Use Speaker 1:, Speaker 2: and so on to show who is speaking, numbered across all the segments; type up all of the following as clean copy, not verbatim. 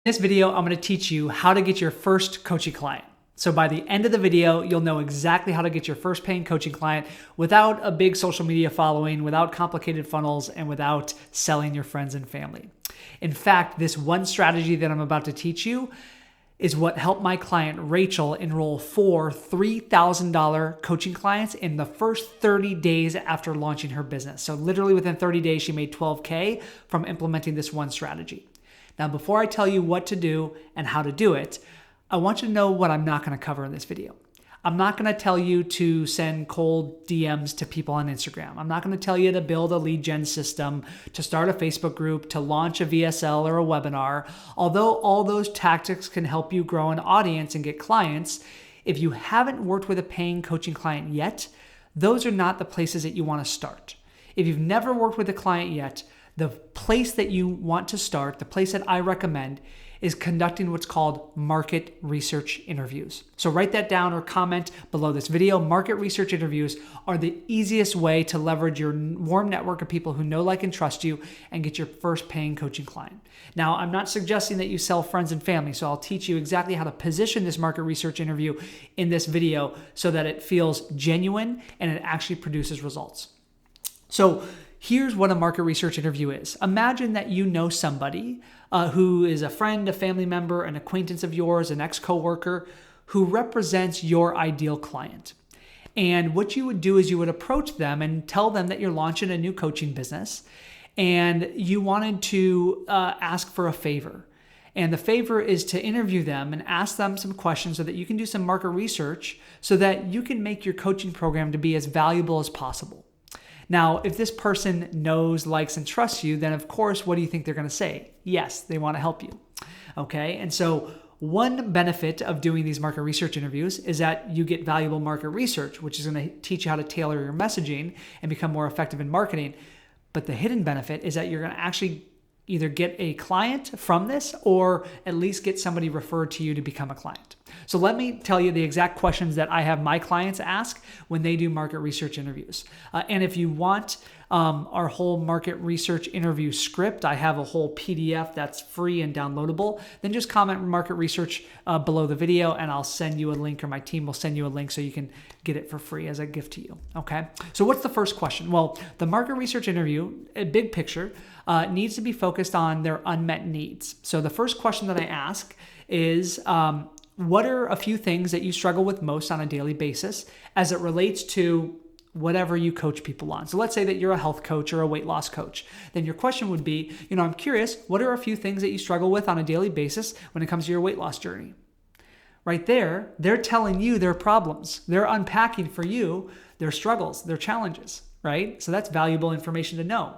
Speaker 1: In this video, I'm going to teach you how to get your first coaching client. So by the end of the video, you'll know exactly how to get your first paying coaching client without a big social media following, without complicated funnels, and without selling your friends and family. In fact, this one strategy that I'm about to teach you is what helped my client Rachel enroll 4 $3,000 coaching clients in the first 30 days after launching her business. So literally within 30 days, she made $12K from implementing this one strategy. Now, before I tell you what to do and how to do it, I want you to know what I'm not going to cover in this video. I'm not going to tell you to send cold DMs to people on Instagram. I'm not going to tell you to build a lead gen system, to start a Facebook group, to launch a VSL or a webinar. Although all those tactics can help you grow an audience and get clients, if you haven't worked with a paying coaching client yet, those are not the places that you want to start. If you've never worked with a client yet, the place that you want to start, the place that I recommend, is conducting what's called market research interviews. So write that down or comment below this video. Market research interviews are the easiest way to leverage your warm network of people who know, like, and trust you and get your first paying coaching client. Now, I'm not suggesting that you sell friends and family, so I'll teach you exactly how to position this market research interview in this video so that it feels genuine and it actually produces results. So here's what a market research interview is. Imagine that you know somebody who is a friend, a family member, an acquaintance of yours, an ex-coworker who represents your ideal client. And what you would do is you would approach them and tell them that you're launching a new coaching business and you wanted to ask for a favor. And the favor is to interview them and ask them some questions so that you can do some market research so that you can make your coaching program to be as valuable as possible. Now, if this person knows, likes, and trusts you, then of course, what do you think they're going to say? Yes, they want to help you. Okay. And so one benefit of doing these market research interviews is that you get valuable market research, which is going to teach you how to tailor your messaging and become more effective in marketing. But the hidden benefit is that you're going to actually either get a client from this or at least get somebody referred to you to become a client. So let me tell you the exact questions that I have my clients ask when they do market research interviews. And if you want our whole market research interview script, I have a whole PDF that's free and downloadable. Then just comment market research below the video and I'll send you a link, or my team will send you a link so you can get it for free as a gift to you. Okay. So what's the first question? Well, the market research interview, a big picture, needs to be focused on their unmet needs. So the first question that I ask is, what are a few things that you struggle with most on a daily basis as it relates to whatever you coach people on? So let's say that you're a health coach or a weight loss coach. Then your question would be, I'm curious, what are a few things that you struggle with on a daily basis when it comes to your weight loss journey? Right there, they're telling you their problems. They're unpacking for you their struggles, their challenges, right? So that's valuable information to know.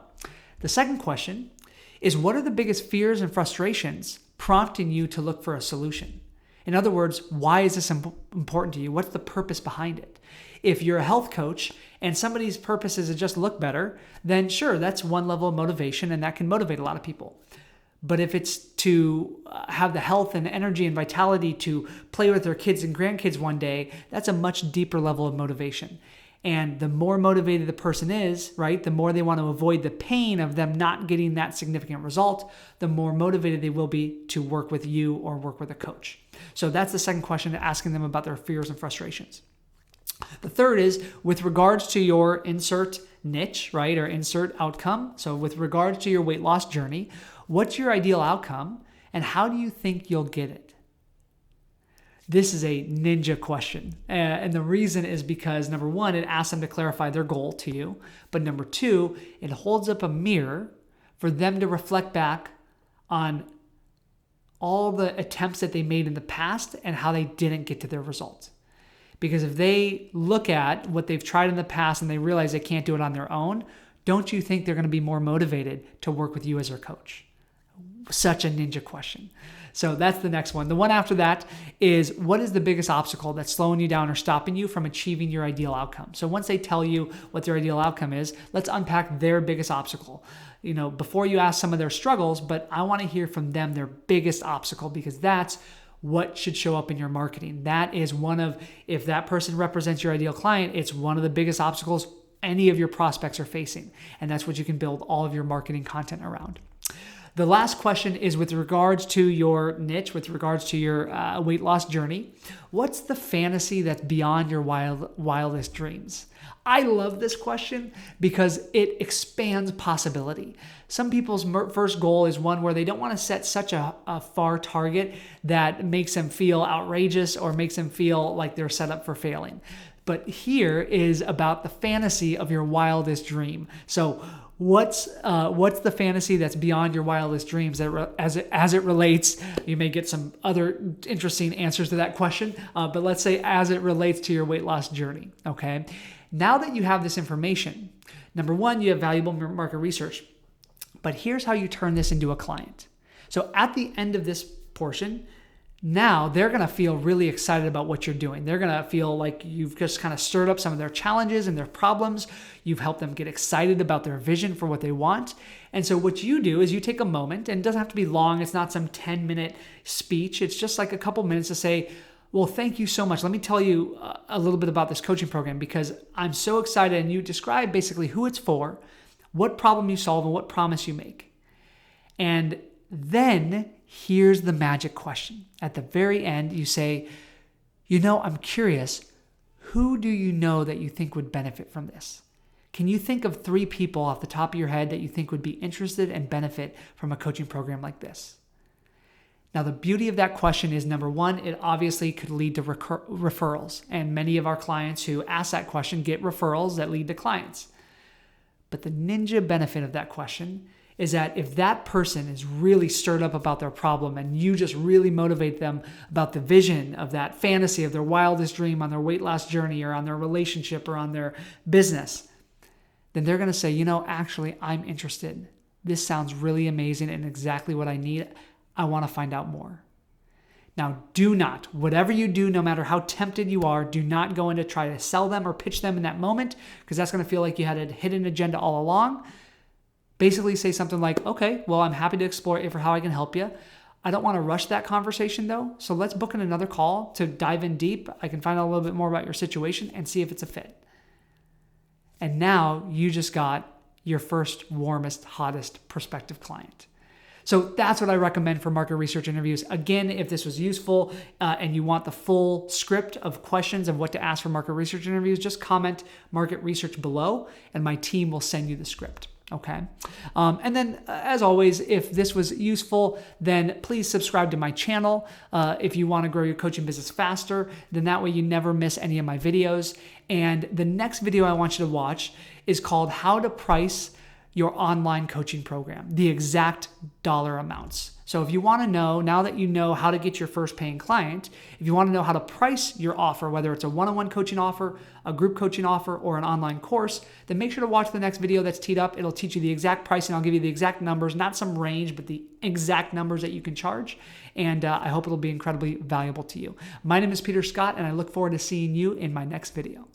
Speaker 1: The second question is, what are the biggest fears and frustrations prompting you to look for a solution? In other words, why is this important to you? What's the purpose behind it? If you're a health coach and somebody's purpose is to just look better, then sure, that's one level of motivation and that can motivate a lot of people. But if it's to have the health and energy and vitality to play with their kids and grandkids one day, that's a much deeper level of motivation. And the more motivated the person is, right, the more they want to avoid the pain of them not getting that significant result, the more motivated they will be to work with you or work with a coach. So that's the second question, asking them about their fears and frustrations. The third is with regards to your insert niche, right, or insert outcome. So with regards to your weight loss journey, what's your ideal outcome and how do you think you'll get it? This is a ninja question. And the reason is because, number one, it asks them to clarify their goal to you. But number two, it holds up a mirror for them to reflect back on all the attempts that they made in the past and how they didn't get to their results. Because if they look at what they've tried in the past and they realize they can't do it on their own, don't you think they're going to be more motivated to work with you as their coach? Such a ninja question. So that's the next one. The one after that is, what is the biggest obstacle that's slowing you down or stopping you from achieving your ideal outcome? So once they tell you what their ideal outcome is, let's unpack their biggest obstacle. Before you ask some of their struggles, but I want to hear from them their biggest obstacle, because that's what should show up in your marketing. That is if that person represents your ideal client, it's one of the biggest obstacles any of your prospects are facing. And that's what you can build all of your marketing content around. The last question is with regards to your niche, with regards to your weight loss journey. What's the fantasy that's beyond your wildest dreams? I love this question because it expands possibility. Some people's first goal is one where they don't want to set such a far target that makes them feel outrageous or makes them feel like they're set up for failing. But here is about the fantasy of your wildest dream. So what's the fantasy that's beyond your wildest dreams as it relates? You may get some other interesting answers to that question, but let's say as it relates to your weight loss journey, okay? Now that you have this information, number one, you have valuable market research, but here's how you turn this into a client. So at the end of this portion, now they're going to feel really excited about what you're doing. They're going to feel like you've just kind of stirred up some of their challenges and their problems. You've helped them get excited about their vision for what they want. And so what you do is you take a moment, and it doesn't have to be long. It's not some 10-minute speech. It's just like a couple minutes to say, well, thank you so much. Let me tell you a little bit about this coaching program because I'm so excited. And you describe basically who it's for, what problem you solve, and what promise you make. And then here's the magic question. At the very end, you say, I'm curious, who do you know that you think would benefit from this? Can you think of 3 people off the top of your head that you think would be interested and benefit from a coaching program like this? Now, the beauty of that question is, number one, it obviously could lead to referrals. And many of our clients who ask that question get referrals that lead to clients. But the ninja benefit of that question is that if that person is really stirred up about their problem and you just really motivate them about the vision of that fantasy of their wildest dream on their weight loss journey or on their relationship or on their business, then they're going to say, actually, I'm interested. This sounds really amazing and exactly what I need. I want to find out more. Now, do not, whatever you do, no matter how tempted you are, do not go in to try to sell them or pitch them in that moment because that's going to feel like you had a hidden agenda all along. Basically say something like, okay, well, I'm happy to explore it for how I can help you. I don't want to rush that conversation though. So let's book in another call to dive in deep. I can find out a little bit more about your situation and see if it's a fit. And now you just got your first, warmest, hottest prospective client. So that's what I recommend for market research interviews. Again, if this was useful and you want the full script of questions of what to ask for market research interviews, just comment market research below and my team will send you the script. Okay. And then as always, if this was useful, then please subscribe to my channel. If you want to grow your coaching business faster, then that way you never miss any of my videos. And the next video I want you to watch is called How to Price Your Online Coaching Program, the exact dollar amounts. So if you want to know, now that you know how to get your first paying client, if you want to know how to price your offer, whether it's a one-on-one coaching offer, a group coaching offer, or an online course, then make sure to watch the next video that's teed up. It'll teach you the exact pricing. I'll give you the exact numbers, not some range, but the exact numbers that you can charge. And I hope it'll be incredibly valuable to you. My name is Peter Scott, and I look forward to seeing you in my next video.